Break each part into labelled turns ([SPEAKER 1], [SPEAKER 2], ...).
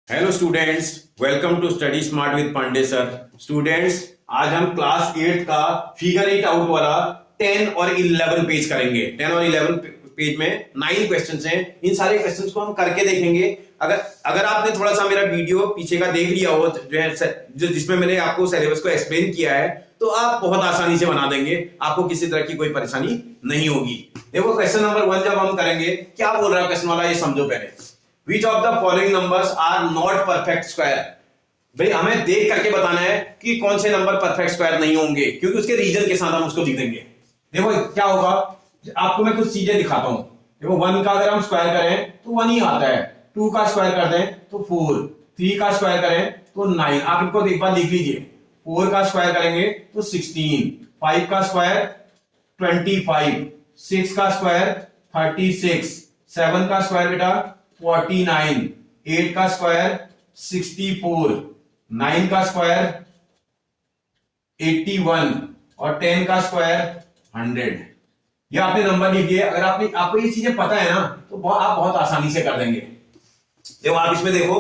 [SPEAKER 1] Hello students, welcome to study smart with Pandey sir. Students, आज हम class 8 का figure it out वाला 10 और 11 पेज करेंगे। 10 और 11 पेज में 9 क्वेश्चंस हैं। इन सारे क्वेश्चंस को हम करके देखेंगे। अगर आपने थोड़ा सा मेरा वीडियो पीछे का देख लिया हो, जो है जिसमें मैंने आपको सिलेबस को एक्सप्लेन किया है, तो आप बहुत आसानी से बना देंगे। आपको किसी तरह की कोई परेशानी नहीं होगी। देखो, क्वेश्चन नंबर 1 जब हम करेंगे, क्या बोल रहा है क्वेश्चन वाला, ये समझो पहले। Which of the following numbers are not perfect square? भाई हमें देख करके बताना है कि कौन से नंबर परफेक्ट स्क्वायर नहीं होंगे, क्योंकि उसके रीजन के साथ हम उसको लिख देंगे। देखो क्या होगा, आपको मैं कुछ चीजें दिखाता हूं। देखो 1 का अगर हम स्क्वायर करें तो 1 ही आता है, 2 का स्क्वायर कर दें तो 4, 3 का स्क्वायर करें तो 9। आप इनको एक बार लिख लीजिए। 4 का स्क्वायर करेंगे तो 16, 5 का स्क्वायर 25, 6 का स्क्वायर 36, 7 का स्क्वायर बेटा 49, 8 का स्क्वायर 64, 9 का स्क्वायर 81 और 10 का स्क्वायर 100। ये आपने नंबर लिख दिए। अगर आपको ये चीजें पता है ना, तो आप बहुत आसानी से कर देंगे। देखो आप इसमें देखो,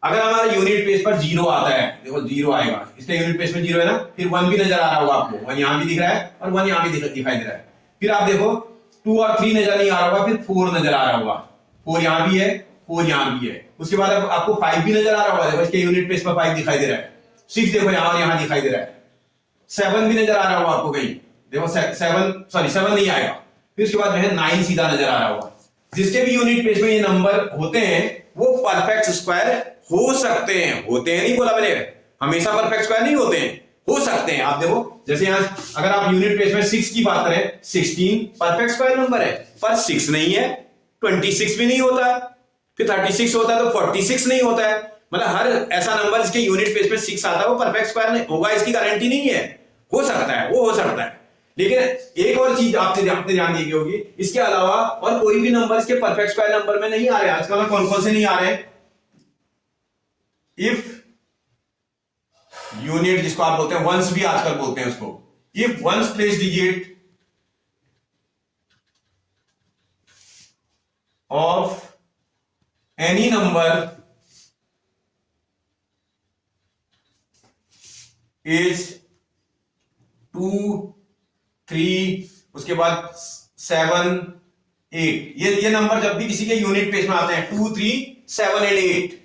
[SPEAKER 1] अगर हमारा यूनिट प्लेस पर 0 आता है, देखो 0 आएगा, इसका यूनिट प्लेस में 0 है ना, फिर 1 भी नजर आ रहा होगा आपको। 1 यहां भी दिख रहा है और 1 यहां भी दिखाई दे रहा है। फिर आप देखो 2 और 3 नजर नहीं आ रहा होगा, फिर 4 नजर आ रहा होगा। 4 यहां भी है, 4 यहां भी है। उसके बाद आपको 5 भी नजर आ रहा होगा। देखो इसके यूनिट प्लेस पर 5 दिखाई दे रहा है। 6 देखो यहां और यहां दिखाई दे रहा है। 7 भी नजर आ रहा होगा आपको कहीं। देखो 7 नहीं आएगा। फिर उसके बाद जो है 9 सीधा नजर आ रहा होगा। जिसके भी यूनिट प्लेस में ये नंबर होते हैं वो परफेक्ट स्क्वायर हो सकते हैं। होते हैं नहीं बोला मैंने, हमेशा परफेक्ट स्क्वायर नहीं होते हैं, हो सकते हैं। आप देखो जैसे यहां अगर आप यूनिट प्लेस में 6 की बात करें, 16 परफेक्ट स्क्वायर नंबर है, पर 6 नहीं है। 26 भी नहीं होता, फिर 36 होता है तो 46 नहीं होता है। मतलब हर ऐसा नंबर जिसके यूनिट प्लेस में 6 आता है वो परफेक्ट स्क्वायर नहीं होगा, इसकी गारंटी नहीं है। हो सकता है, वो हो सकता है। लेकिन एक और चीज आपने ध्यान दी होगी, इसके अलावा और कोई भी नंबर इसके परफेक्ट स्क्वायर नंबर में नहीं आ रहे। आजकल कौन कौन से नहीं आ रहे हैं? इफ यूनिट, जिसको आप बोलते हैं वंस भी आजकल बोलते हैं उसको, if ones place digit of any number is 2, 3, उसके बाद 7, 8। ये नंबर जब भी किसी के यूनिट प्लेस में आते हैं 2, 3, 7 and 8,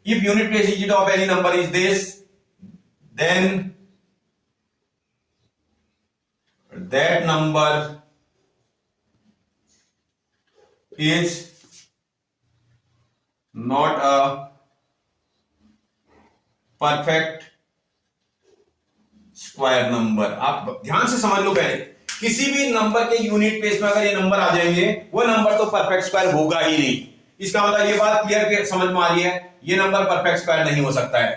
[SPEAKER 1] if unit place digit of any number is this, then that number is not a perfect square number. आप ध्यान से समझ लो पहले, किसी भी नंबर के यूनिट प्लेस में अगर ये नंबर आ जाएंगे, वो नंबर तो परफेक्ट स्क्वायर होगा ही नहीं। इसका मतलब ये बात क्लियर समझ में आ रही है, ये नंबर परफेक्ट स्क्वायर नहीं हो सकता है,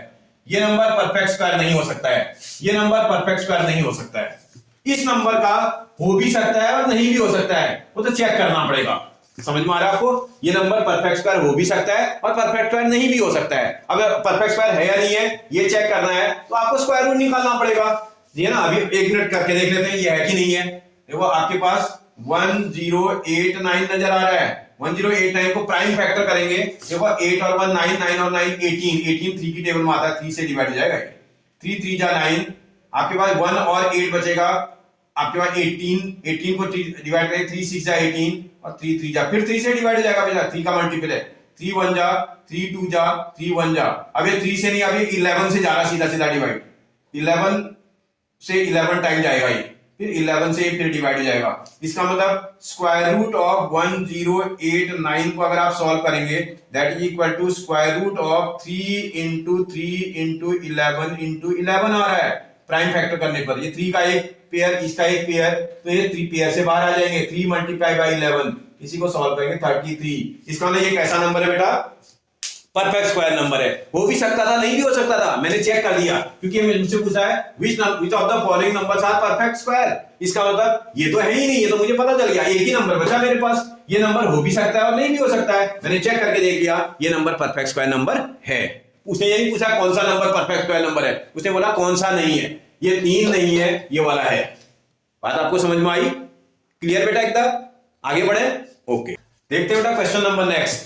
[SPEAKER 1] ये नंबर परफेक्ट स्क्वायर नहीं हो सकता है, ये नंबर परफेक्ट स्क्वायर नहीं हो सकता है। इस नंबर का हो भी सकता है और नहीं भी हो सकता है, वो तो चेक करना पड़ेगा। समझ में आ रहा है आपको? ये नंबर परफेक्ट स्क्वायर हो भी सकता है और परफेक्ट स्क्वायर नहीं भी हो सकता है। अगर परफेक्ट स्क्वायर है या नहीं है ये चेक करना है, तो आपको स्क्वायर रूट निकालना पड़ेगा। ये ना, अभी 1 मिनट करके देख लेते हैं ये है कि नहीं है। देखो आपके पास 1089 नजर आ रहा है। 1089 को प्राइम फैक्टर करेंगे। देखो 8 और 1 9, 9 और 9 18, 18 3 की टेबल में आता है, 3 से डिवाइड हो जाएगा। 3 3 जा 9, आपके पास 1 और 8 बचेगा। आपके पास 18 को डिवाइड करें, 3 6 जा 18 और 3 3 जा, फिर 3 से डिवाइड हो जाएगा बेटा। 3 का मल्टीपल है, 3 1 जा, 3 2 जा, 3 1 जा। अब ये 3 से नहीं, अभी 11 से जा रहा, सीधा सीधा डिवाइड। 11 से 11 टाइम जाएगा ये, फिर 11 से फिर डिवाइड हो जाएगा। इसका मतलब स्क्वायर रूट ऑफ 1089 को अगर आप सॉल्व करेंगे, that is equal to square root of 3 into 3 into 11 into 11 आ रहा है प्राइम फैक्टर करने पर। ये 3 का एक पेयर, इसका एक पेयर, तो ये 3 पेयर से बाहर आ जाएंगे। 3 मल्टीप्लाई बाई 11, इसी को सॉल्व करेंगे 33। इसका मतलब ये कैसा नंबर है बेटा? परफेक्ट स्क्वायर नंबर है। हो भी सकता था, नहीं भी हो सकता था, मैंने चेक कर लिया, क्योंकि मुझसे पूछा है which of the following numbers are perfect square. इसका मतलब ये तो है ही नहीं, ये तो मुझे पता चल गया, एक ही नंबर बचा मेरे पास। ये नंबर हो भी सकता है और नहीं भी हो सकता है। मैंने चेक करके देख लिया, ये नंबर परफेक्ट स्क्वायर नंबर है। उसने ये नहीं पूछा कौन सा नंबर परफेक्ट स्क्वायर नंबर है, उसने बोला कौन सा नहीं है। ये 3 नहीं है, ये वाला है। बात आपको समझ में आई? क्लियर बेटा? एकदम आगे बढ़े। ओके, देखते हैं बेटा क्वेश्चन नंबर नेक्स्ट।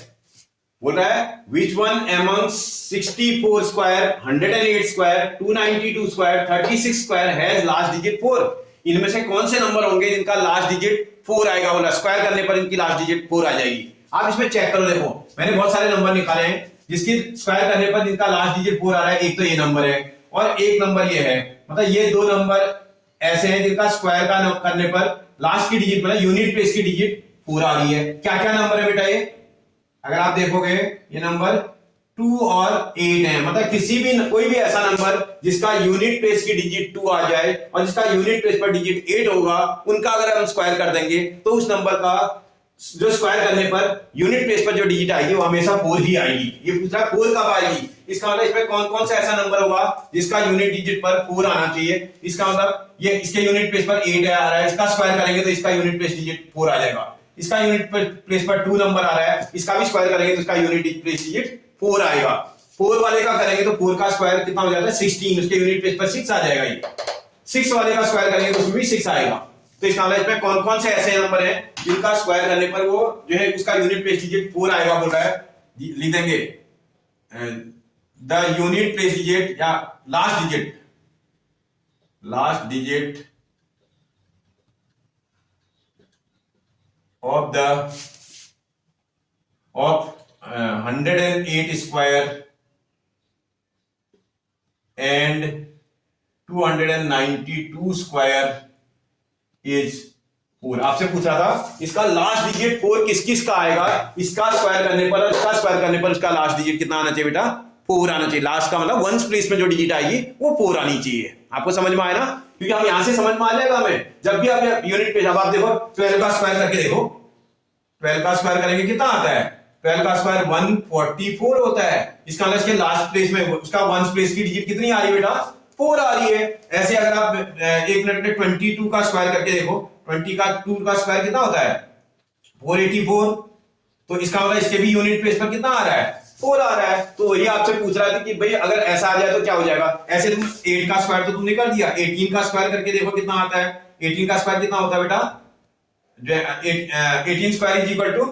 [SPEAKER 1] बोल रहा है which one among 64 square 108 square 292 square 36 square has last digit 4। इनमें से कौन से नंबर होंगे जिनका लास्ट डिजिट 4 आएगा। बोला स्क्वायर करने पर इनकी लास्ट डिजिट 4 आ जाएगी। आप इसमें चेक करो, देखो मैंने बहुत सारे नंबर निकाले हैं जिसकी स्क्वायर करने पर जिनका लास्ट डिजिट 4 आ रहा है। एक तो ये नंबर है और एक नंबर ये है, मतलब ये दो नंबर ऐसे हैं जिनका स्क्वायर का करने पर लास्ट की डिजिट मतलब यूनिट प्लेस की डिजिट 4 आ रही है। क्या क्या नंबर है बेटा ये, अगर आप देखोगे ये नंबर 2 और 8 है, मतलब किसी भी कोई भी ऐसा नंबर जिसका यूनिट प्लेस की डिजिट 2 आ जाए और जिसका यूनिट प्लेस पर डिजिट 8 होगा, उनका अगर हम स्क्वायर कर देंगे तो उस नंबर का जो स्क्वायर करने पर यूनिट प्लेस पर जो डिजिट आएगी वो हमेशा 4 ही आएगी। ये पूछ रहा है 4 कब आएगी, इसका मतलब इसमें कौन कौन सा ऐसा नंबर होगा जिसका यूनिट डिजिट पर 4 आना चाहिए। इसका मतलब ये इसके यूनिट प्लेस पर 8 आ रहा है, इसका स्क्वायर करेंगे तो इसका यूनिट प्लेस डिजिट 4 आ जाएगा। इसका यूनिट प्लेस पर 2 नंबर आ रहा है, इसका भी स्क्वायर करेंगे तो इसका यूनिट प्लेस डिजिट 4 आएगा। 4 वाले का करेंगे तो 4 का स्क्वायर कितना हो जाता है 16, उसके यूनिट प्लेस पर 6 आ जाएगा। ये 6 वाले का स्क्वायर करेंगे तो उसमें भी 6 आएगा। तो इसका मतलब इसमें कौन कौन से ऐसे नंबर हैं जिनका स्क्वायर करने पर वो जो है उसका यूनिट प्लेस डिजिट 4 आएगा। बोल रहा है लिख देंगे द यूनिट प्लेस डिजिट या last digit of 108 square and 292 square is 4। आपसे पूछ रहा था इसका लास्ट डिजिट 4 किस किस का आएगा, इसका स्क्वायर करने पर और इसका स्क्वायर करने पर इसका लास्ट डिजिट कितना आना चाहिए बेटा 4 आना चाहिए। लास्ट का मतलब वंस प्लेस में जो डिजिट आएगी वो 4 आनी चाहिए। आपको समझ में आया ना, क्योंकि हम यहां से समझ में आ जाएगा हमें जब भी आप यूनिट पे जब आप देखो 12 का स्क्वायर करके देखो, 12 का स्क्वायर करेंगे कितना आता है, 12 का स्क्वायर 144 होता है। इसका मतलब इसके लास्ट प्लेस में उसका वंस प्लेस की डिजिट कितनी आ रही है बेटा 4 आ रही है। ऐसे अगर आप एक मिनट में 22 का स्क्वायर करके देखो, 20 का 2 का स्क्वायर कितना होता है 484, तो इसका मतलब इसके भी यूनिट प्लेस पर कितना आ रहा है 4 आ रहा है। तो वही आपसे पूछ रहा था कि भाई अगर ऐसा आ जाए तो क्या हो जाएगा। ऐसे तुम 8 का स्क्वायर तो तुमने कर दिया, 18 का स्क्वायर करके देखो कितना आता है। 18 का स्क्वायर कितना होता है बेटा, जो 18 स्क्वायर इज इक्वल टू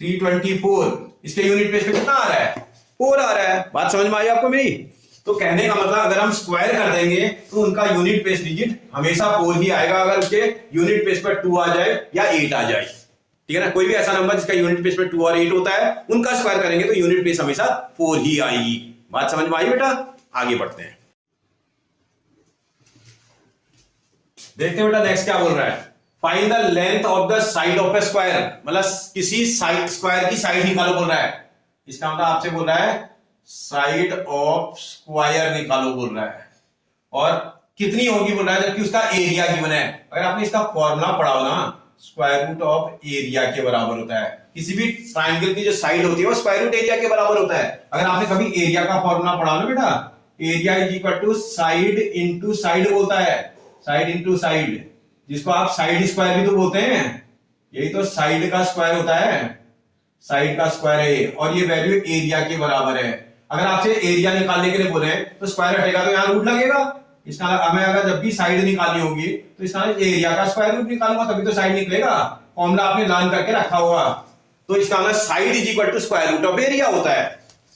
[SPEAKER 1] 324, इसके यूनिट प्लेस पे कितना आ रहा है 4 आ रहा है। बात समझ में आई आपको मेरी। तो कहने का मतलब अगर हम स्क्वायर कर देंगे तो उनका यूनिट प्लेस डिजिट हमेशा 4 ही आएगा, अगर उसके यूनिट प्लेस पर 2 आ जाए या 8 आ जाए। ठीक है ना, कोई भी ऐसा नंबर जिसका यूनिट प्लेस में 2 और 8 होता है उनका स्क्वायर करेंगे तो यूनिट प्लेस हमेशा 4 ही आएगी। बात समझ में आई बेटा, आगे बढ़ते हैं। देखते हैं बेटा नेक्स्ट क्या बोल रहा है। Find the length of the side of A square, मतलब किसी साइड स्क्वायर की साइड निकालो बोल रहा है। इसका मतलब आपसे बोल रहा है साइड ऑफ स्क्वायर निकालो बोल रहा है, और कितनी होगी बोल रहा है, जबकि उसका एरिया गिवन है। अगर आपने इसका फॉर्मूला पढ़ाओ ना, स्क्वायर रूट ऑफ एरिया के बराबर होता है। किसी भी ट्राइंगल की जो साइड होती है वो स्क्वायर रूट एरिया के बराबर होता है। अगर आपने कभी एरिया का फॉर्मूला पढ़ा ना बेटा, area is equal to side into side बोलता है, साइड इंटू साइड, जिसको आप साइड स्क्वायर भी तो बोलते हैं। यही तो साइड का स्क्वायर होता है, साइड का स्क्वायर है, और ये वैल्यू एरिया के बराबर है। अगर आपसे एरिया निकालने के लिए बोले तो स्क्वायर हटेगा तो यहां रूट लगेगा। इसका हमें अगर जब भी साइड निकालनी होगी तो इसका एरिया का स्क्वायर रूट निकालूंगा तभी तो साइड निकलेगा। फॉर्मूला आपने लर्न करके रखा होगा। तो इसका मतलब side is equal to square root of area होता है।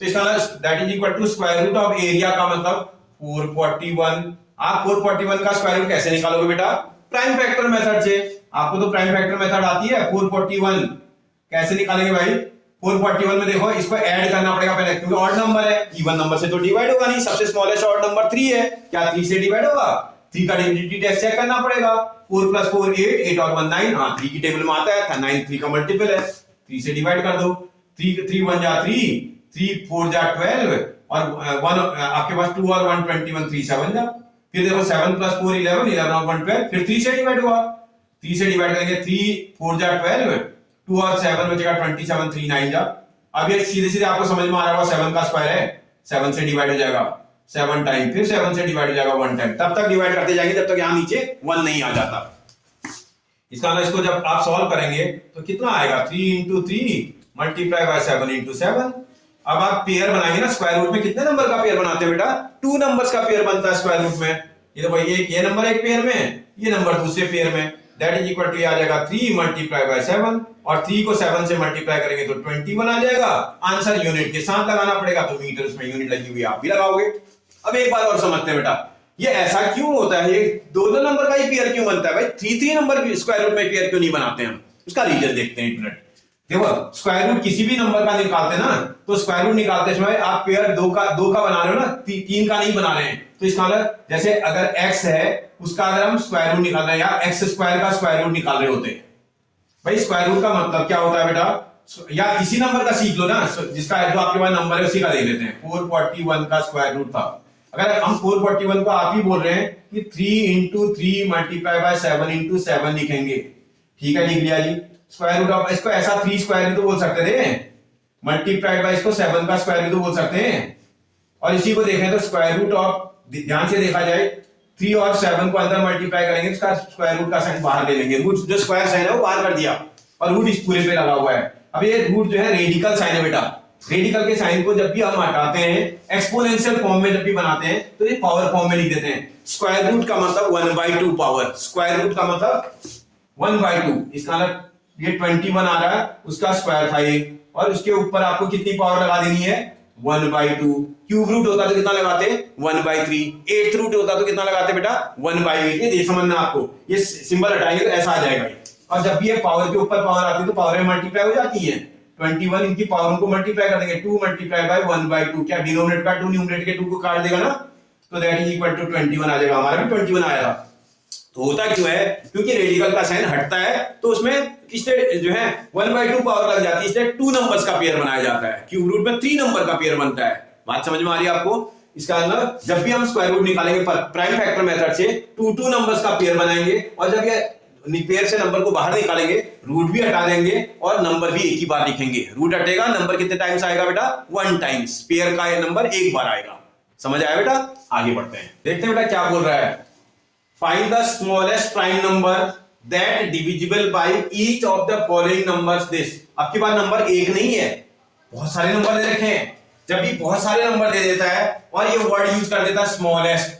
[SPEAKER 1] तो इसका मतलब that is equal to square root of area का मतलब 441। आप 441 का स्क्वायर रूट कैसे निकालोगे बेटा, प्राइम फैक्टर मेथड से। आपको तो प्राइम फैक्टर मेथड आती है। 441 कैसे निकालेंगे भाई, 441 में देखो इसको ऐड करना पड़ेगा पहले, क्योंकि ऑड नंबर है, इवन नंबर से तो डिवाइड होगा नहीं। सबसे स्मॉलेस्ट ऑड नंबर 3 है, क्या 3 से डिवाइड होगा, 3 का डिविजिबिलिटी टेस्ट चेक करना पड़ेगा। 4 + 4 8, 8 और 1 9, हाँ 3 की टेबल में आता है, 9 3 का मल्टीपल है, 3 से डिवाइड कर दो। 3 1 जा 3, 3 4 जा 12, और 1 आपके पास 2 और 1 21, 3 7 जा। फिर देखो 7 + 4 11, 11 और 1 12, फिर 3 से डिवाइड हुआ, 3 से डिवाइड करेंगे, 3 4 जा 12, 2 और 7 बचेगा 27, 3 9 जा। अब ये सीधे सीधे आपको समझ में आ रहा होगा 7 का स्क्वायर है, 7 से डिवाइड हो जाएगा 7 टाइम, फिर 7 से डिवाइड हो जाएगा 1 टाइम। तब तक डिवाइड करते जाएंगे जब तक यहां नीचे 1 नहीं आ जाता। इसका मतलब इसको जब आप सॉल्व करेंगे तो कितना आएगा, 3 × 3 मल्टीप्लाई बाय 7 × 7। अब आप पेयर बनाएंगे ना, स्क्वायर रूट में कितने नंबर का पेयर बनाते हैं बेटा, 2 नंबर्स का पेयर बनता है स्क्वायर रूट में। ये तो भाई एक ये नंबर एक पेयर में, ये नंबर दूसरे पेयर में। दैट इज इक्वल टू ये आ जाएगा 3 मल्टीप्लाई बाय 7 और 3 को 7 से मल्टीप्लाई करेंगे तो 21 आ जाएगा। आंसर यूनिट के साथ लगाना पड़ेगा, तो मीटर उसमें यूनिट लगी हुई आप भी लगाओगे। अब एक बार और समझते हैं बेटा, ये ऐसा क्यों होता है, ये दो नंबर का ही पेयर क्यों बनता है भाई, 3 नंबर की स्क्वायर रूट में पेयर क्यों नहीं बनाते हैं हम, उसका रीजन देखते हैं एक मिनट। देखो स्क्वायर रूट किसी भी नंबर का निकालते हैं ना, तो स्क्वायर रूट निकालते समय आप पेयर दो का बना रहे हो ना, 3 का नहीं बना रहे हैं। तो इसका मतलब जैसे अगर x है उसका अगर हम स्क्वायर रूट निकाल रहे हैं या x स्क्वायर का स्क्वायर रूट निकाल रहे होते हैं, भाई स्क्वायर रूट का मतलब क्या होता है बेटा, या किसी नंबर का सीख लो ना, जिसका जो आपके पास नंबर है उसी का देख लेते हैं। 441 का स्क्वायर रूट था, अगर हम 441 को आप ही बोल रहे हैं कि 3 इंटू 3 मल्टीप्लाई बाय 7 इंटू 7 लिखेंगे, ठीक है लिख लिया जी। स्क्वायर रूट ऑफ इसको ऐसा 3 स्क्वायर भी तो बोल सकते थे, मल्टीप्लाइड बाय इसको 7 का स्क्वायर भी तो बोल सकते हैं। और इसी को देखें तो स्क्वायर रूट ऑफ, ध्यान से देखा जाए 3 और 7 को अंदर मल्टीप्लाई करेंगे, इसका स्क्वायर रूट का साइन बाहर ले लेंगे, रूट जो स्क्वायर साइन है वो बाहर कर दिया और रूट इस पूरे पे लगा हुआ है। अब ये रूट जो है रेडिकल साइन है बेटा, रेडिकल के साइन को जब भी हम हटाते हैं एक्सपोनेंशियल फॉर्म में जब भी बनाते हैं तो ये पावर फॉर्म में लिख देते हैं। स्क्वायर रूट का मतलब 1/2 पावर, स्क्वायर रूट का मतलब 1/2, इसका मतलब ये 21 आ रहा है, उसका स्क्वायर था ये, और उसके ऊपर आपको कितनी पावर लगा देनी है 1/2। क्यूब रूट होता तो कितना लगाते 1/3, 8th रूट होता तो कितना लगाते बेटा 1/8। ये समझना आपको, ये सिंबल हटाएंगे तो ऐसा आ जाएगा। और जब भी ये पावर के ऊपर पावर आती है तो पावर में मल्टीप्लाई हो जाती है, 21 इनकी पावर को मल्टीप्लाई कर देंगे, 2 मल्टीप्लाई बाय 1/2, क्या डिनोमिनेटर का 2 न्यूमरेटर के 2 को काट देगा ना, तो दैट इज इक्वल टू 21 आ जाएगा। हमारा भी 21 आया था। तो होता क्यों है, क्योंकि रेडिकल का साइन हटता है तो उसमें इससे जो है 1/2 पावर लग जाती है, इसलिए 2 नंबर्स का पेयर बनाया जाता है। क्यूब रूट में 3 नंबर का पेयर बनता है। बात समझ में आ रही है आपको? इसका मतलब जब भी हम स्क्वायर रूट निकालेंगे प्राइम फैक्टर मेथड से 2 नंबर्स का पेयर बनाएंगे, और जब ये पेयर से नंबर को बाहर निकालेंगे रूट भी हटा देंगे और नंबर भी एक ही बार लिखेंगे। रूट हटेगा, नंबर कितने टाइम्स आएगा बेटा 1 टाइम्स, पेयर का नंबर एक बार आएगा। समझ आया बेटा? आगे बढ़ते हैं, देखते हैं बेटा क्या बोल रहा है। Find the smallest prime number that divisible by each of the following numbers this। आपके पास नंबर एक नहीं है, बहुत सारे नंबर दे रखे हैं। जब भी बहुत सारे नंबर दे देता है और ये वर्ड यूज कर देता है स्मॉलेस्ट,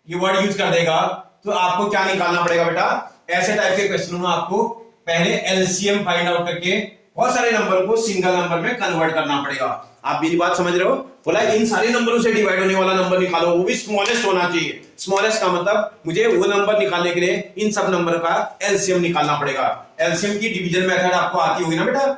[SPEAKER 1] ये वर्ड यूज कर देगा, तो आपको क्या निकालना पड़ेगा बेटा, ऐसे टाइप के क्वेश्चन में आपको पहले एलसीएम फाइंड आउट करके बहुत सारे नंबर को सिंगल नंबर में कन्वर्ट करना पड़ेगा। आप मेरी बात समझ रहे हो? बोला इन सारे नंबरों से डिवाइड होने वाला नंबर निकालो, वो भी स्मॉलेस्ट होना चाहिए। स्मॉलेस्ट का मतलब मुझे वो नंबर निकालने के लिए इन सब नंबर का एलसीएम निकालना पड़ेगा। एलसीएम की डिवीजन मेथड आपको आती होगी ना बेटा,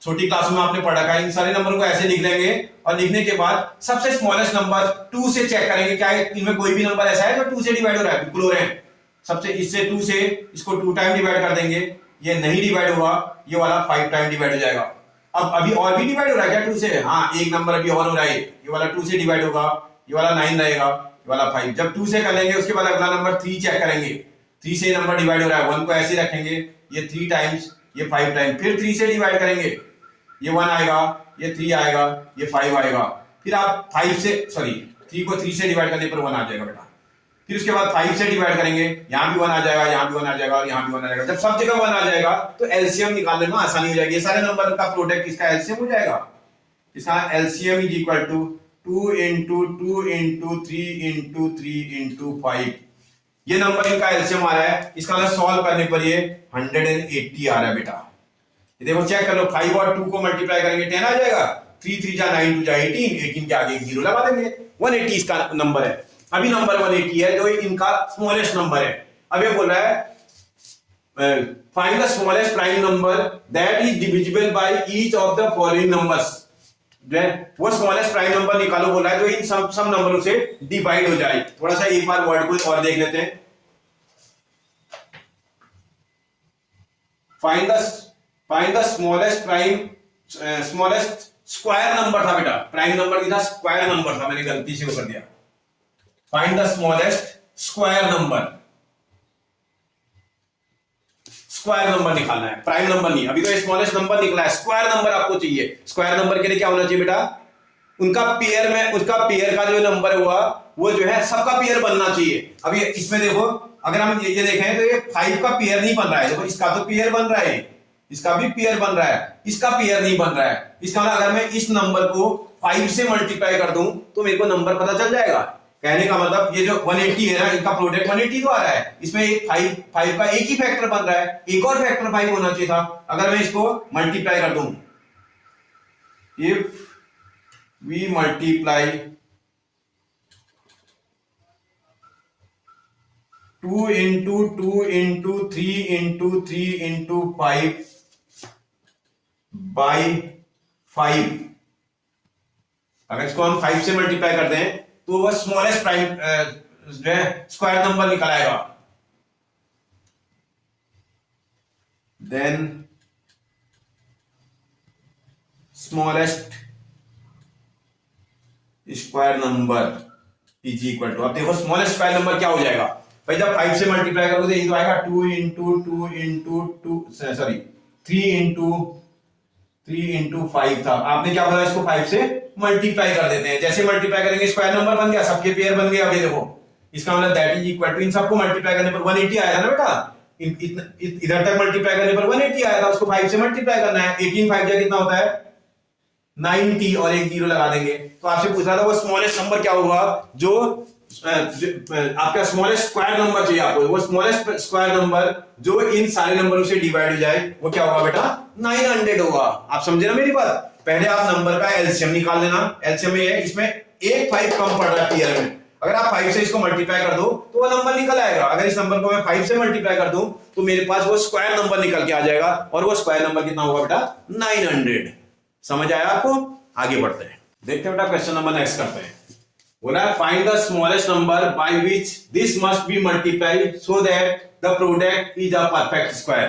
[SPEAKER 1] छोटी क्लास में आपने पढ़ा है। इन सारे नंबर को ऐसे लिख लेंगे और लिखने के बाद सबसे स्मॉलेस्ट नंबर 2 से चेक करेंगे क्या इनमें कोई भी नंबर ऐसा है जो 2 से डिवाइड हो रहा है, बिल्कुल हो रहे हैं। सबसे इससे 2 से इसको 2 टाइम डिवाइड कर देंगे, ये नहीं डिवाइड हुआ, ये वाला 5 टाइम डिवाइड हो जाएगा। अब अभी और भी डिवाइड हो रहा है क्या 2 से? हाँ, एक नंबर अभी और हो रहा है, ये वाला 2 से डिवाइड होगा, ये वाला 9 रहेगा, ये वाला 5। जब 2 से कर लेंगे उसके बाद अगला नंबर 3 चेक करेंगे, 3 से नंबर डिवाइड हो रहा है, 1 को ऐसे रखेंगे, ये 3 टाइम्स, ये 5 टाइम, फिर 3 से डिवाइड करेंगे, ये 1 आएगा, ये 3 आएगा, ये 5 आएगा। फिर आप 5 से 3 को 3 से डिवाइड करने पर 1 आ जाएगा बेटा। फिर उसके बाद 5 से डिवाइड करेंगे, यहां भी 1 आ जाएगा, यहां भी 1 आ जाएगा और यहां भी 1 आ जाएगा। जब सब जगह 1 आ जाएगा तो एलसीएम निकालने में आसानी हो जाएगी। ये सारे नंबर का प्रोडक्ट इसका एलसीएम हो जाएगा। इसका LCM is equal to 2 into 2 into 3 into 3 into 5। ये नंबर इनका एलसीएम आ रहा है। इसका सॉल्व करने पर ये 180 आ रहा है बेटा। ये देखो चेक कर लो, 5 और 2 को मल्टीप्लाई करेंगे 10 आ जाएगा, 3 3 जा 9 2 जा 18, 18 के आगे एक 0 लगा देंगे, 180 इसका नंबर है। अभी नंबर 180 है जो इनका स्मॉलेस्ट नंबर है। अब ये बोल रहा है find the smallest prime number that is divisible by each of the following numbers. वो स्मॉलेस्ट प्राइम नंबर निकालो बोला है जो इन सब नंबरों से डिवाइड हो जाए। थोड़ा सा एक बार वर्ड को और देख लेते हैं। Find the smallest prime, smallest square number था बेटा, प्राइम नंबर नहीं था, स्क्वायर नंबर था, मैंने गलती से वो कर दिया। Find the smallest square number, square number निकालना है, प्राइम नंबर नहीं। अभी तो स्मॉलेस्ट नंबर निकला है, स्क्वायर नंबर आपको चाहिए। स्क्वायर नंबर के लिए क्या होना चाहिए बेटा, उनका पेयर में, उसका पेयर का जो नंबर हुआ वो जो है सबका पेयर बनना चाहिए। अब ये इसमें देखो, अगर हम ये देखें तो ये 5 का पेयर नहीं बन रहा है। देखो इसका तो पेयर बन रहा है, इसका भी पेयर बन रहा है, इसका पेयर नहीं बन रहा है। इसका मतलब अगर मैं इस नंबर को 5 से मल्टीप्लाई कर दूं तो मेरे को नंबर पता चल जाएगा। कहने का मतलब ये जो 180 है ना, इनका प्रोडक्ट 180 तो आ रहा है, इसमें एक 5 का एक ही फैक्टर बन रहा है, एक और फैक्टर 5 होना चाहिए था। अगर मैं इसको मल्टीप्लाई कर दूं, if we multiply 2 into 2 into 3 into 3 into 5 by 5, अगर इसको हम 5 से मल्टीप्लाई करते हैं तो वह स्मॉलेस्ट प्राइम जो है स्क्वायर नंबर निकल आएगा। Then smallest square number is equal to, अब देखो स्मॉलेस्ट स्क्वायर नंबर क्या हो जाएगा भाई, जब 5 से मल्टीप्लाई करोगे तो ये तो आएगा 2 into 2 into 2 sorry 3 into 3 into 5 था। आपने क्या बोला, इसको 5 से मल्टीप्लाई कर देते हैं, जैसे मल्टीप्लाई करेंगे स्क्वायर नंबर बन गया, सबके पेयर बन गए। अभी देखो इसका मतलब दैट इज इक्वल टू, इन सबको मल्टीप्लाई करने पर 180 आया था ना बेटा, इधर तक मल्टीप्लाई करने पर 180 आया था, उसको 5 से मल्टीप्लाई करना है। 18 5 जा कितना होता है 90 और एक जीरो लगा देंगे। तो आपसे पूछ रहा था वो स्मॉलेस्ट नंबर क्या होगा, जो आपका स्मॉलेस्ट स्क्वायर नंबर चाहिए आपको, वो स्मॉलेस्ट स्क्वायर नंबर जो इन सारे नंबरों से डिवाइड हो जाए वो क्या होगा बेटा 900 होगा। आप समझे ना मेरी बात। पहले आप नंबर का एलसीएम निकाल लेना, एलसीएम में है, इसमें एक 5 कम पड़ रहा है पेयर में, अगर आप 5 से इसको मल्टीप्लाई कर दो तो वो नंबर निकल आएगा। अगर इस नंबर को मैं 5 से मल्टीप्लाई कर दूं तो मेरे पास वो स्क्वायर नंबर निकल के आ जाएगा, और वो स्क्वायर नंबर कितना होगा बेटा 900। समझ आया आपको। आगे बढ़ते हैं, देखते हैं बेटा क्वेश्चन नंबर नेक्स्ट करते हैं। बोला find the smallest number by which this must be multiplied so that the product is a perfect square.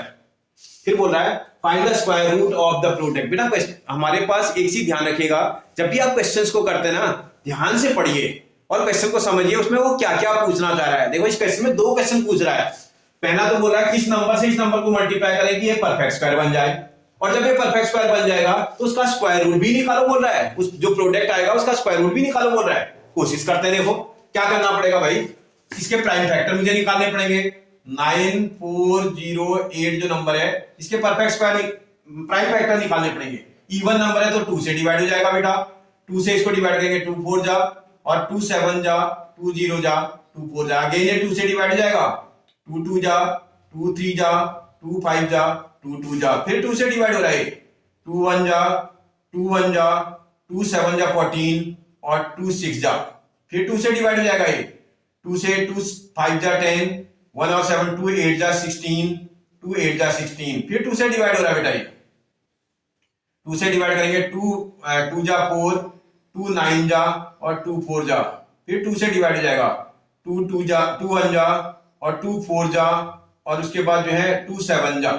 [SPEAKER 1] फिर बोल रहा है find the square root of the product. बेटा हमारे पास एक चीज ध्यान रखिएगा, जब भी आप क्वेश्चंस को करते हैं ना ध्यान से पढ़िए और क्वेश्चन को समझिए, उसमें वो क्या क्या पूछना चाह रहा है। देखो इस क्वेश्चन में 2 क्वेश्चन पूछ रहा है। पहला तो बोल रहा है किस नंबर से इस नंबर को मल्टीप्लाई करें कि ये परफेक्ट स्क्वायर बन जाए, और जब ये परफेक्ट स्क्वायर बन जाएगा तो उसका स्क्वायर रूट भी निकालो बोल रहा है, उस जो प्रोडक्ट आएगा उसका स्क्वायर रूट भी निकालो बोल रहा है। कोशिश करते हैं। देखो क्या करना पड़ेगा भाई, इसके प्राइम फैक्टर मुझे निकालने पड़ेंगे। 9408 जो नंबर है इसके परफेक्ट स्क्वायर प्राइम फैक्टर निकालने पड़ेंगे। इवन नंबर है तो 2 से डिवाइड हो जाएगा बेटा, 2 से इसको डिवाइड करेंगे 2 4 जा, और 2 7 जा, 2 0 जा, 2 4 जा, अगेन ये 2 से डिवाइड हो जाएगा, 2 2 जा, 2 3 जा, 2 5 जा, 2 2 जा, फिर 2 से डिवाइड हो रहा है 2 1 जा, 2 1 जा, 2 7 जा 14, और 2 6 जा, फिर 2 से डिवाइड हो जाएगा ये 2 से 2 5 जा 10, 1 और 7 2 8 जा 16, 2 8 जा 16, फिर 2 से डिवाइड हो रहा है बेटा ये 2 से डिवाइड करेंगे 2 जा 4, 2 9 जा, और 2 4 जा, फिर 2 से डिवाइड हो जाएगा 2 2 जा, 2 1 जा, और 2 4 जा, और उसके बाद जो है 2 7 जा।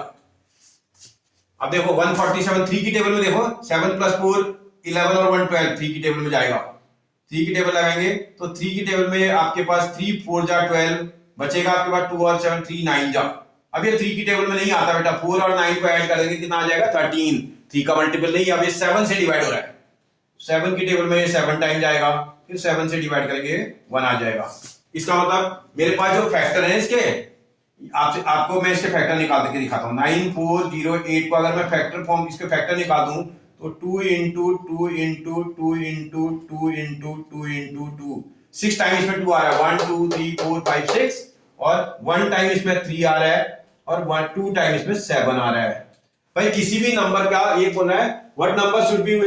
[SPEAKER 1] अब देखो 147 3 की टेबल में देखो 7 + 4 11 और 1 12 3 की टेबल में जाएगा। 3 की टेबल लगाएंगे तो 3 की टेबल में आपके पास 3 4 जा 12 बचेगा, आपके पास 2 और 7 3 9 जा। अब ये 3 की टेबल में नहीं आता बेटा, 4 और 9 को ऐड करेंगे कितना आ जाएगा 13। 3 का मल्टीपल नहीं, अब ये 7 से डिवाइड हो रहा है, 7 की टेबल में 7 टाइम जाएगा, फिर 7 से डिवाइड करेंगे 1 आ जाएगा। इसका मतलब मेरे पास जो फैक्टर है इसके, आपको मैं इसके फैक्टर निकाल के दिखाता हूँ। 9408 को अगर मैं फैक्टर फॉर्म इसके फैक्टर निकाल दूं तो 2 into 2 into 2 into 2 into 2 into 2, 6 time इसमें 2 आ रहा है, 1 2 3 4 5 6, और 1 टाइम इसमें 3 आ रहा है, और 2 टाइम इसमें 7 आ रहा है। भाई किसी भी नंबर का ये बोल रहा है what number should be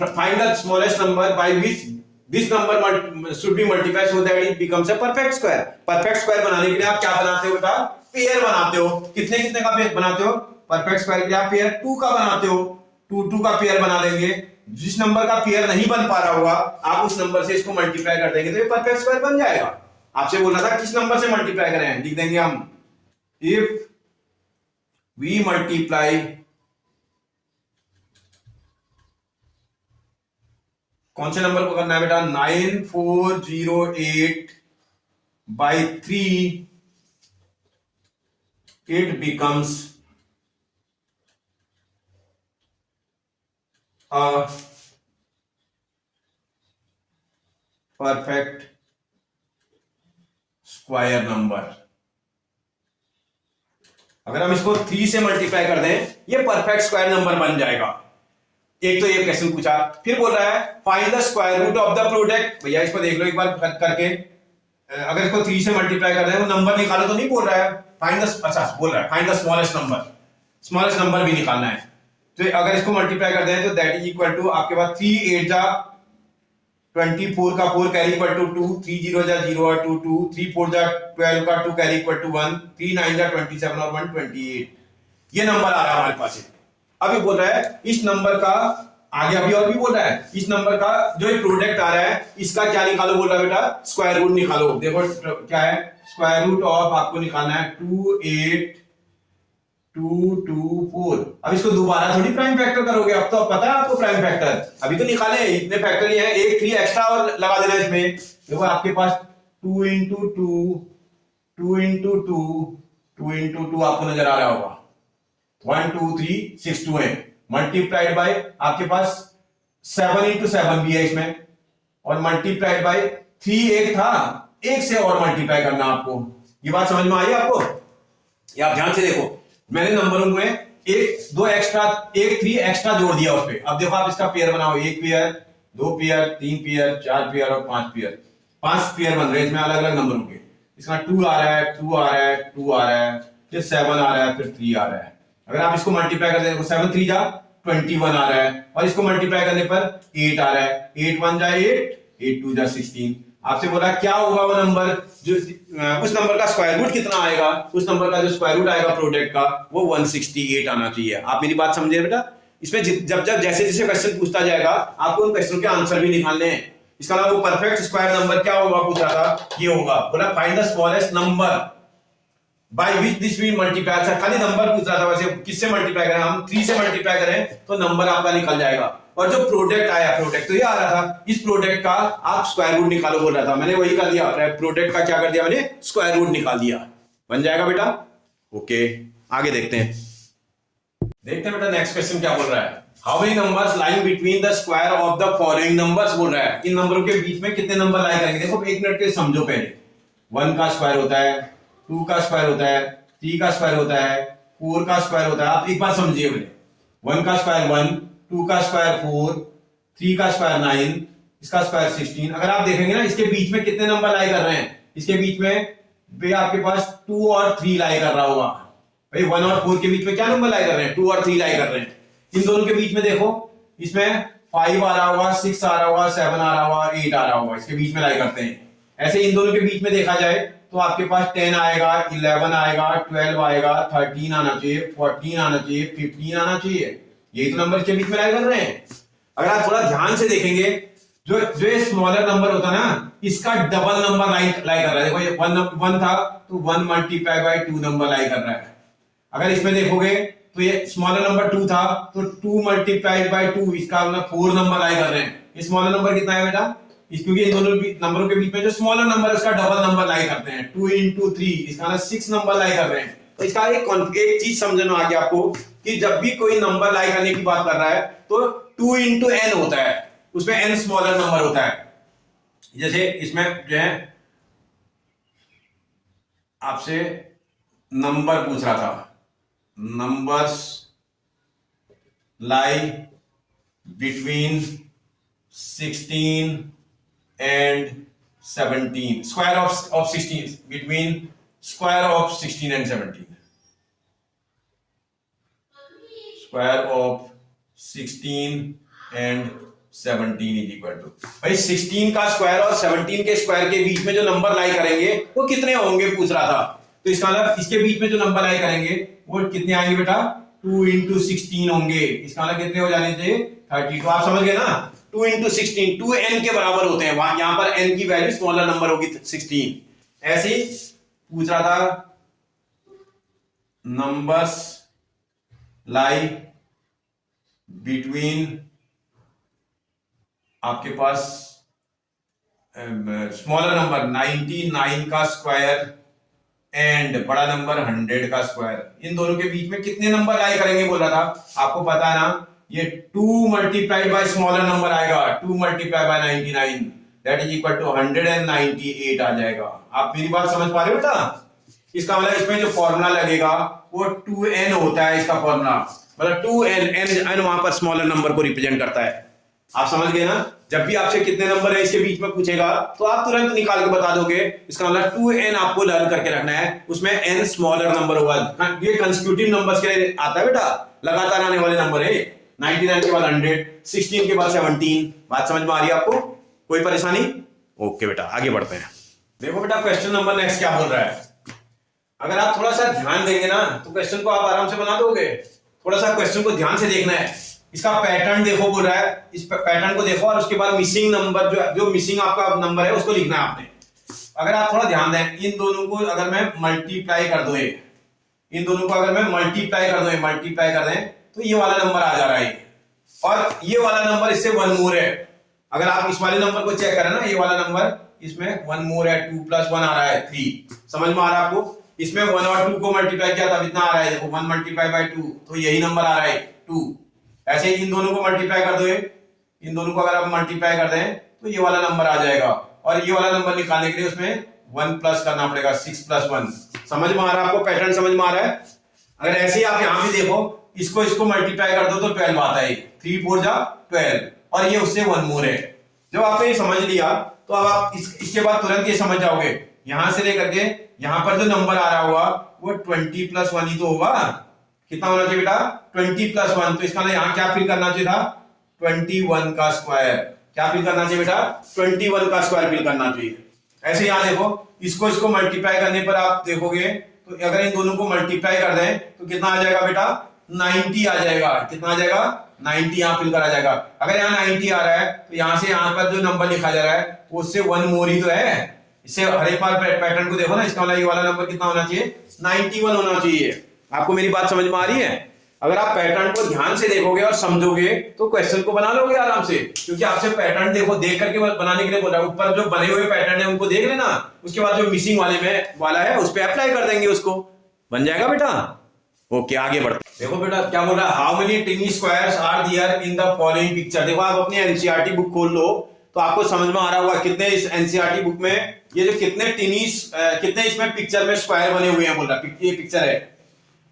[SPEAKER 1] find the smallest number by which this number should be multiplied so that it becomes a perfect square. Perfect square बनाने के लिए आप क्या बनाते हो बेटा, पेयर बनाते हो। कितने कितने का पेयर बनाते हो, परफेक्ट स्क्वायर के लिए आप पेयर 2 का बनाते हो, 2 2 का पेयर बना देंगे। जिस नंबर का पेयर नहीं बन पा रहा होगा आप उस नंबर से इसको मल्टीप्लाई कर देंगे तो ये परफेक्ट स्क्वायर बन जाएगा। आपसे बोलना था किस नंबर से मल्टीप्लाई करें, लिख देंगे हम इफ वी मल्टीप्लाई, कौन से नंबर को करना है बेटा 9408 by 3 it becomes a perfect square number. अगर हम इसको 3 से मल्टीप्लाई कर दें ये परफेक्ट स्क्वायर नंबर बन जाएगा। एक तो ये क्वेश्चन पूछा। फिर बोल रहा है find the square root of the product. भैया इसको देख लो एक बार करके, अगर इसको 3 से मल्टीप्लाई कर रहे हैं वो नंबर निकालो तो नहीं बोल रहा है फाइंड द, अच्छा बोल रहा है फाइंड द स्मॉलेस्ट नंबर भी निकालना है। तो अगर इसको मल्टीप्लाई करते हैं तो दैट इज इक्वल टू आपके पास 3 8 जा 24 का 4 कैरी इक्वल टू 2, 3 0 जा 0 और 2 2, 3 4 जा 12 का 2 कैरी इक्वल टू 1, 3 9 जा 27 और 1 28। ये नंबर आ रहा है हमारे पास। अभी बोल रहा है इस नंबर का आगे अभी और भी बोल रहा है इस नंबर का जो ये प्रोडक्ट आ रहा है इसका क्या निकालो बोल रहा है बेटा, स्क्वायर रूट निकालो। देखो क्या है स्क्वायर रूट ऑफ आपको निकालना है 2 8 2 2 4। अब इसको दोबारा थोड़ी प्राइम फैक्टर करोगे, अब तो पता है आपको प्राइम फैक्टर, अभी तो निकाले इतने फैक्टर ही है, एक 3 एक्स्ट्रा और लगा देना इसमें। देखो आपके पास 2 into 2 2 into 2 2 into 2 आपको नजर आ रहा होगा 1 2 3 6 2 है, मल्टीप्लाइड बाय आपके पास 7 into 7 भी है इसमें, और मल्टीप्लाइड बाय 3 एक था, एक से और मल्टीप्लाई करना आपको। ये बात समझ में आई आपको? ये आप ध्यान से देखो, मैंने नंबरों में एक 2 एक्स्ट्रा एक 3 एक्स्ट्रा जोड़ दिया उस पे। अब देखो आप इसका पेयर बनाओ, 1 पेयर 2 पेयर 3 पेयर 4 पेयर और 5 पेयर, 5 पेयर बन रहे हैं इसमें अलग अलग नंबरों के। इसका 2 आ रहा है 2 आ रहा है 2 आ रहा है, फिर 7 आ रहा है, फिर 3 आ रहा है। अगर आप इसको मल्टीप्लाई करते हैं 7 3 जा 21 आ रहा है, और इसको मल्टीप्लाई करने पर 8 आ रहा है, 8 1 जा 8 8 2 जा 16। आपसे बोला क्या होगा वो नंबर जो उस नंबर का स्क्वायर रूट कितना आएगा, उस नंबर का जो स्क्वायर रूट आएगा प्रोडक्ट का वो 168 आना चाहिए। आप मेरी बात समझे बेटा? इसमें जब जब जैसे जैसे क्वेश्चन पूछता जाएगा आपको उन क्वेश्चन के आंसर भी निकालने हैं। इसका मतलब वो परफेक्ट स्क्वायर नंबर क्या होगा पूछा था, ये होगा। बोला find the smallest number by which this will multiply. अच्छा खाली नंबर पूछ रहा था, वैसे किससे मल्टीप्लाई करें, हम 3 से मल्टीप्लाई करें तो नंबर आपका निकल जाएगा। और जो प्रोडक्ट आया, प्रोडक्ट तो ये आ रहा था, इस प्रोडक्ट का आप स्क्वायर रूट निकालो बोल रहा था, मैंने वही कर दिया। प्रोडक्ट का क्या कर दिया मैंने, स्क्वायर रूट निकाल दिया। बन जाएगा बेटा? ओके आगे देखते हैं बेटा नेक्स्ट क्वेश्चन क्या बोल रहा है। How many numbers lying between the square of the following numbers बोल रहा है। इन नंबरों के बीच में कितने नंबर लाई करेंगे। देखो एक मिनट के समझो पहले। 1 का स्क्वायर होता है, 2 का स्क्वायर होता है, 3 का स्क्वायर होता है, 4 का स्क्वायर होता है। आप एक बार समझिए पहले, 1 का स्क्वायर 1, 2 का स्क्वायर 4, 3 का स्क्वायर 9, इसका स्क्वायर 16। अगर आप देखेंगे ना इसके बीच में कितने नंबर लाई कर रहे हैं, इसके बीच में भाई आपके पास 2 और 3 लाई कर रहा होगा। भाई 1 और 4 के बीच में क्या नंबर लाई कर रहे हैं, 2 और 3 लाई कर रहे हैं। इन दोनों के बीच में देखो इसमें 5 आ रहा होगा, 6 आ रहा होगा, 7 आ रहा होगा, 8 आ रहा होगा, इसके बीच में लाई करते हैं। ऐसे इन दोनों के बीच में देखा जाए तो आपके पास 10 आएगा, 11 आएगा, 12 आएगा, 13 आना चाहिए, 14 आना चाहिए, 15 आना चाहिए। यही तो नंबर के बीच में लाई कर रहे हैं। अगर आप थोड़ा ध्यान से देखेंगे जो जो स्मॉलर नंबर होता है ना इसका डबल नंबर लाई कर रहा है। देखो ये 1 था तो 1 मल्टीप्लाई बाय 2 नंबर लाई कर रहा है। अगर इसमें देखोगे तो ये स्मॉलर नंबर 2 था तो 2 मल्टीप्लाइड बाय 2, इसका मतलब 4 नंबर लाई कर रहे हैं। ये स्मॉलर नंबर कितना है बेटा, क्योंकि इन दोनों नंबरों के बीच में जो स्मॉलर नंबर है उसका डबल नंबर लाई करते हैं। 2 into 3 इसका मतलब 6 नंबर लाई कर रहे हैं। तो इसका एक चीज समझना आ गया आपको कि जब भी कोई नंबर लाई करने की बात कर रहा है तो 2 into n होता है, उसमें n स्मॉलर नंबर होता है। जैसे इसमें जो है आपसे नंबर पूछ रहा था, numbers lie between 16 and 17, square of 16 between square of 16 and 17, square of 16 and 17 is equal to, भाई 16 का स्क्वायर और 17 के स्क्वायर के बीच में जो नंबर लाई करेंगे वो कितने होंगे पूछ रहा था। तो इसका मतलब इसके बीच में जो नंबर लाई करेंगे वो कितने आएंगे बेटा, 2 into 16 होंगे। इसका मतलब कितने हो जाने चाहिए, 30। तो आप समझ गए ना, 2 into 16 2n के बराबर होते हैं। वहां यहां पर n की वैल्यू स्मॉलर नंबर होगी 16। ऐसे ही पूछ रहा था नंबर्स लाई बिटवीन आपके पास स्मॉलर नंबर 99 का स्क्वायर एंड बड़ा नंबर 100 का स्क्वायर, इन दोनों के बीच में कितने नंबर लाई करेंगे बोल रहा था। आपको पता है ना ये 2 मल्टीप्लाइड बाय स्मॉलर नंबर आएगा, 2 multiply by 99 that is equal to 198 आ जाएगा। आप मेरी बात समझ पा रहे हो बेटा? इसका मतलब इसमें जो फॉर्मूला लगेगा वो 2n होता है इसका फॉर्मूला। मतलब 2n, n वहां पर स्मॉलर नंबर को रिप्रेजेंट करता है। आप समझ गए ना? जब भी आपसे कितने नंबर है इसके बीच में पूछेगा तो आप तुरंत निकाल के बता दोगे। इसका मतलब 2n आपको लर्न करके रखना है, उसमें n स्मॉलर नंबर होगा। ये कंसेक्यूटिव नंबर्स के लिए आता है बेटा, लगातार आने वाले नंबर है। 99 के बाद 100, 16 के बाद 17। बात समझ में आ रही है आपको? कोई परेशानी? ओके बेटा, आगे बढ़ते हैं। देखो बेटा, क्वेश्चन नंबर नेक्स्ट क्या बोल रहा है। अगर आप थोड़ा सा ध्यान देंगे ना तो क्वेश्चन को आप आराम से बना दोगे। थोड़ा सा क्वेश्चन को ध्यान से देखना है। इसका पैटर्न देखो बोल रहा है, इस पैटर्न को देखो और उसके बाद मिसिंग नंबर, जो मिसिंग आपका नंबर है उसको लिखना है आपने। अगर आप थोड़ा ध्यान दें, इन दोनों को अगर मैं मल्टीप्लाई कर दूं, इन दोनों को अगर मैं मल्टीप्लाई कर दें तो ये वाला नंबर आ जा रहा है, और ये वाला नंबर इससे 1 मोर है। अगर आप इस वाले नंबर को चेक करें ना, ये वाला नंबर इसमें 1 मोर है, 2 + 1 आ रहा है 3। समझ में आ रहा है आपको? इसमें 1 और 2 को मल्टीप्लाई किया था, इतना आ रहा है, देखो 1 × 2 तो यही नंबर आ रहा है 2। ऐसे ही इन दोनों को मल्टीप्लाई कर दो, इन दोनों को अगर आप मल्टीप्लाई कर दें तो ये वाला नंबर आ जाएगा, और ये वाला नंबर निकालने के लिए उसमें 1 प्लस करना पड़ेगा, 6 + 1। समझ में आ रहा है आपको? पैटर्न समझ में आ रहा है? अगर ऐसे ही आप यहां भी देखो, इसको मल्टीप्लाई कर दो तो 12 आता है, 3 × 4 = 12, और ये उससे 1 मोर है। जब आपने ये समझ लिया तो अब आप इसके बाद तुरंत ये समझ जाओगे, यहां से लेकर के यहां पर जो नंबर आ रहा होगा वो 20 + 1 ही तो होगा। कितना होना चाहिए बेटा? 20 + 1। तो इसका ना यहां क्या फिल करना चाहिए था? 21 का स्क्वायर। क्या फिल करना चाहिए बेटा? 21 का स्क्वायर फिल करना चाहिए। ऐसे यहां देखो, इसको मल्टीप्लाई करने पर आप देखोगे तो अगर इन दोनों को मल्टीप्लाई कर दें तो कितना आ जाएगा बेटा? 90 आ जाएगा। कितना आ जाएगा? 90 यहां फिल करा जाएगा। अगर यहां 90 आ रहा है तो यहां से यहां पर जो नंबर लिखा जा रहा है वो उससे 1 मोर ही तो है। इससे हर एक बार पैटर्न को देखो ना, इसका वाला ये वाला नंबर कितना होना चाहिए? 91 होना चाहिए। आपको मेरी बात समझ में आ रही है? अगर आप पैटर्न को ध्यान से देखोगे और समझोगे तो क्वेश्चन को बना लोगे आराम से, क्योंकि आपसे पैटर्न देखो, देख करके बनाने के लिए बोल रहा है। ऊपर जो बने हुए पैटर्न है उनको देख लेना, उसके बाद जो मिसिंग वाला है उस पर अप्लाई कर देंगे, उसको बन जाएगा बेटा। ओके, आगे बढ़ते। देखो बेटा क्या बोल रहा है, how many tiny squares are there in the following picture. देखो आप अपनी एनसीईआरटी बुक खोल लो तो आपको समझ में आ रहा होगा कितने इस एनसीईआरटी बुक में ये जो कितने इसमें पिक्चर में स्क्वायर बने हुए हैं बोल रहा है। ये पिक्चर है,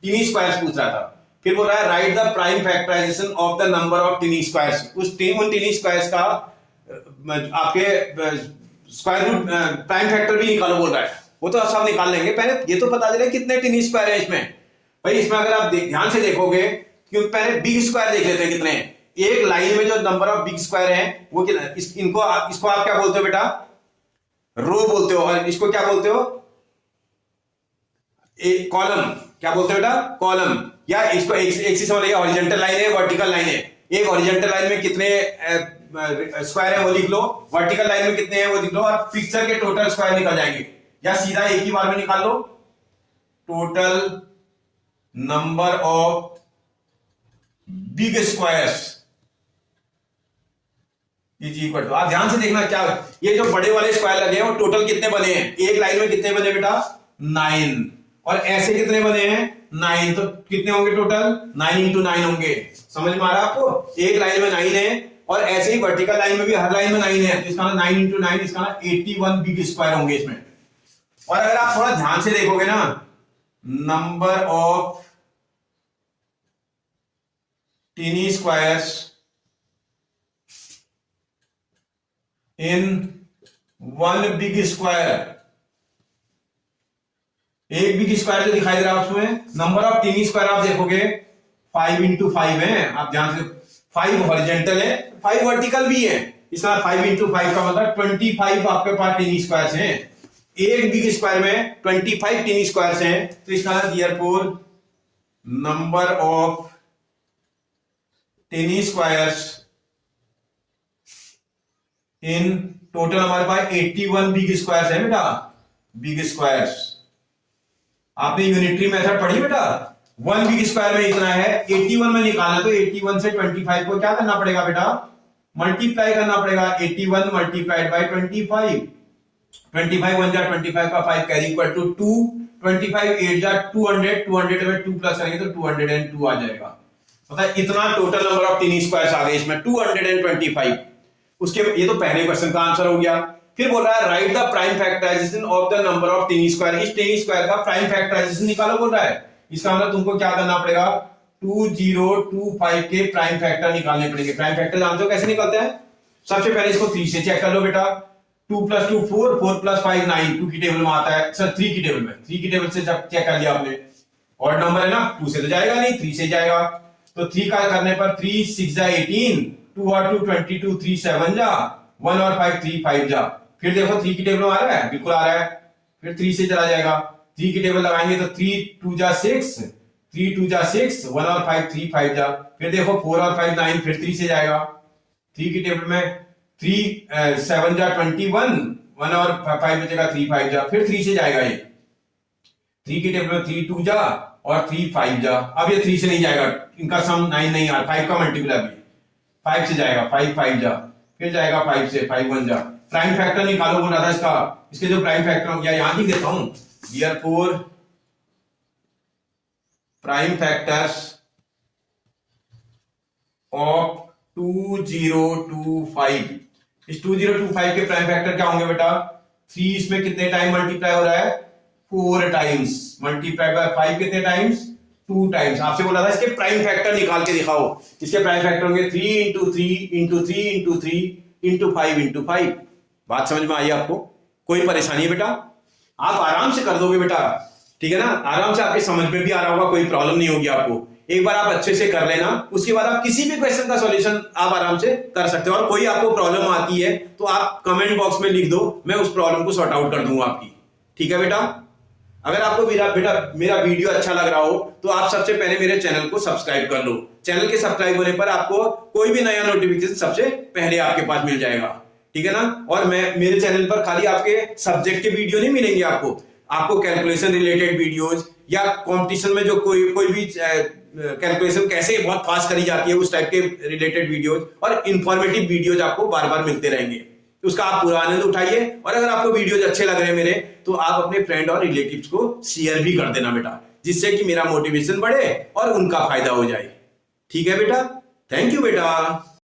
[SPEAKER 1] टिनी स्क्वायर्स पूछ रहा था। फिर बोल रहा है write the prime factorization of the number of tiny squares. उन टिनी स्क्वायर्स का आपके स्क्वायर रूट प्राइम फैक्टर भी निकालो बोल रहा है। वो तो सब निकाल लेंगे, पहले ये तो पता चले कितने टिनी स्क्वायर है इसमें। भाई इसमें अगर आप ध्यान से देखोगे, क्योंकि पहले बिग स्क्वायर देख लेते हैं कितने। एक लाइन में जो नंबर ऑफ बिग स्क्वायर है वो कितना, इसको आप क्या बोलते हो बेटा? रो बोलते हो। और इसको क्या बोलते हो? एक कॉलम। क्या बोलते हो बेटा? कॉलम। या इसको एक से समझिए, हॉरिजॉन्टल लाइन है, वर्टिकल लाइन है। एक हॉरिजॉन्टल लाइन में कितने स्क्वायर है वो लिख लो, वर्टिकल लाइन में कितने हैं वो लिख लो, और पिक्चर के टोटल स्क्वायर निकल जाएंगे। या सीधा एक ही बार में निकाल लो, total number of big squares equal to. आप ध्यान से देखना क्या, ये जो बड़े वाले स्क्वायर लगे हैं वो टोटल कितने बने हैं? एक लाइन में कितने बने बेटा? 9। और ऐसे कितने बने हैं? 9। तो कितने होंगे टोटल? 9 × 9 होंगे। समझ में आ रहा है आपको? एक लाइन में 9 है, और ऐसे ही वर्टिकल लाइन में भी हर लाइन में 9 है, तो इसका 9 × 9, इसका 81 बिग स्क्वायर होंगे इसमें। और अगर आप थोड़ा ध्यान से देखोगे ना, number of tiny squares in 1 big square, एक बिग स्क्वायर जो दिखाई दे रहा है उसमें नंबर ऑफ टिनी स्क्वायर आप देखोगे 5 × 5 है। आप ध्यान से, 5 हॉरिजॉन्टल है, 5 वर्टिकल भी है। इसका 5 × 5 का मतलब 25 आपके पास टिनी स्क्वायर्स हैं। एक बिग स्क्वायर में 25 टिनी स्क्वायर्स हैं, तो इसका therefore number of tiny squares in total हमारे पास 81 बिग स्क्वायर्स है बेटा। बिग स्क्वायर्स आपने यूनिटरी मेथड पढ़ी बेटा? 1 बिग स्क्वायर में इतना है, 81 में निकालना, तो 81 से 25 को क्या करना पड़ेगा बेटा? मल्टीप्लाई करना पड़ेगा। 81 × 25, 25 1 जा 25 का 5 कैरी इक्वल टू 2, 25 8 जा 200, 200 में 2 प्लस करेंगे तो 202 आ जाएगा। मतलब इतना total number of tiny squares आ गए इसमें, 225। उसके ये तो पहले क्वेश्चन का आंसर हो गया। फिर बोल रहा है write the prime factorization of the number of tiny square. इस टिनी स्क्वायर का प्राइम फैक्टराइजेशन निकालो बोल रहा है। इसका मतलब तुमको क्या करना पड़ेगा? 2025 के प्राइम फैक्टर निकालने पड़ेंगे। प्राइम फैक्टर जानते हो कैसे निकलते हैं? सबसे पहले इसको 3 से चेक कर लो बेटा। 2 + 2 4, 4 + 5 9, 2 की टेबल में आता है, सर 3 की टेबल में, 3 की टेबल से जब चेक कर लिया आपने, ऑड नंबर है ना, 2 से तो जाएगा नहीं, 3 से जाएगा। तो 3 का करने पर 3 6 जा 18, 2 और 2 22, 3 7 जा, 1 और 5 3 5 जा। फिर देखो 3 की टेबल में आ रहा है, बिल्कुल आ रहा है। फिर 3 से चला जाएगा, 3 की टेबल लगाएंगे तो 3 2 जा 6, 3 2 जा 6, 1 और 5 3 5 जा। फिर देखो 4 और 5 9, फिर 3 से जाएगा। 3 की टेबल में 3 7 जा 21, 1 और 5 बचेगा, 3 5 जा। फिर 3 से जाएगा ये। 3 की टेबल में 3 2 जा और 3 5 जा। अब ये 3 से नहीं जाएगा, इनका सम 9 नहीं आ, 5 का मल्टीप्लाई भी 5 से जाएगा, 5 5 जा। फिर जाएगा 5 से 5 1 जा। प्राइम फैक्टर निकालो बोला था इसका, इसके जो प्राइम फैक्टर हो गया यहां लिख देता हूं, देयरफॉर प्राइम फैक्टर्स ऑफ 2025। इस 2025 के प्राइम फैक्टर क्या होंगे बेटा? 3 इसमें कितने टाइम मल्टीप्लाई हो रहा है? 4 टाइम्स, मल्टीप्लाई बाय 5 कितने टाइम्स? 2 टाइम्स। आपसे बोला था इसके प्राइम फैक्टर निकाल के दिखाओ। इसके प्राइम फैक्टर होंगे 3 × 3 × 3 × 3 × 5 × 5। बात समझ में आई आपको? कोई परेशानी है बेटा? आप आराम से कर दोगे बेटा, ठीक है ना? आराम से आपके समझ में भी आ रहा होगा, कोई प्रॉब्लम नहीं होगी आपको। एक बार आप अच्छे से कर लेना, उसके बाद आप किसी भी क्वेश्चन का सॉल्यूशन आप आराम से कर सकते हो। और कोई आपको प्रॉब्लम आती है तो आप कमेंट बॉक्स में लिख दो, मैं उस प्रॉब्लम को सॉर्ट आउट कर दूंगा आपकी, ठीक है बेटा? अगर आपको मेरा वीडियो अच्छा लग रहा हो तो आप सबसे पहले मेरे चैनल को सब्सक्राइब कर लो। चैनल के सब्सक्राइब होने पर आपको कोई भी नया नोटिफिकेशन सबसे पहले आपके पास मिल जाएगा, ठीक है ना? और मेरे चैनल पर खाली आपके सब्जेक्ट के वीडियो नहीं मिलेंगे आपको कैलकुलेशन रिलेटेड वीडियोज, या कंपटीशन में जो कोई भी कैलकुलेशन कैसे बहुत फास्ट करी जाती है उस टाइप के रिलेटेड वीडियोज और इंफॉर्मेटिव वीडियोज आपको बार बार मिलते रहेंगे। उसका आप पूरा आनंद उठाइए। और अगर आपको वीडियोज अच्छे लग रहे हैं मेरे, तो आप अपने फ्रेंड और रिलेटिव्स को शेयर भी कर देना बेटा, जिससे कि मेरा मोटिवेशन बढ़े और उनका फायदा हो जाए, ठीक है बेटा? थैंक यू बेटा।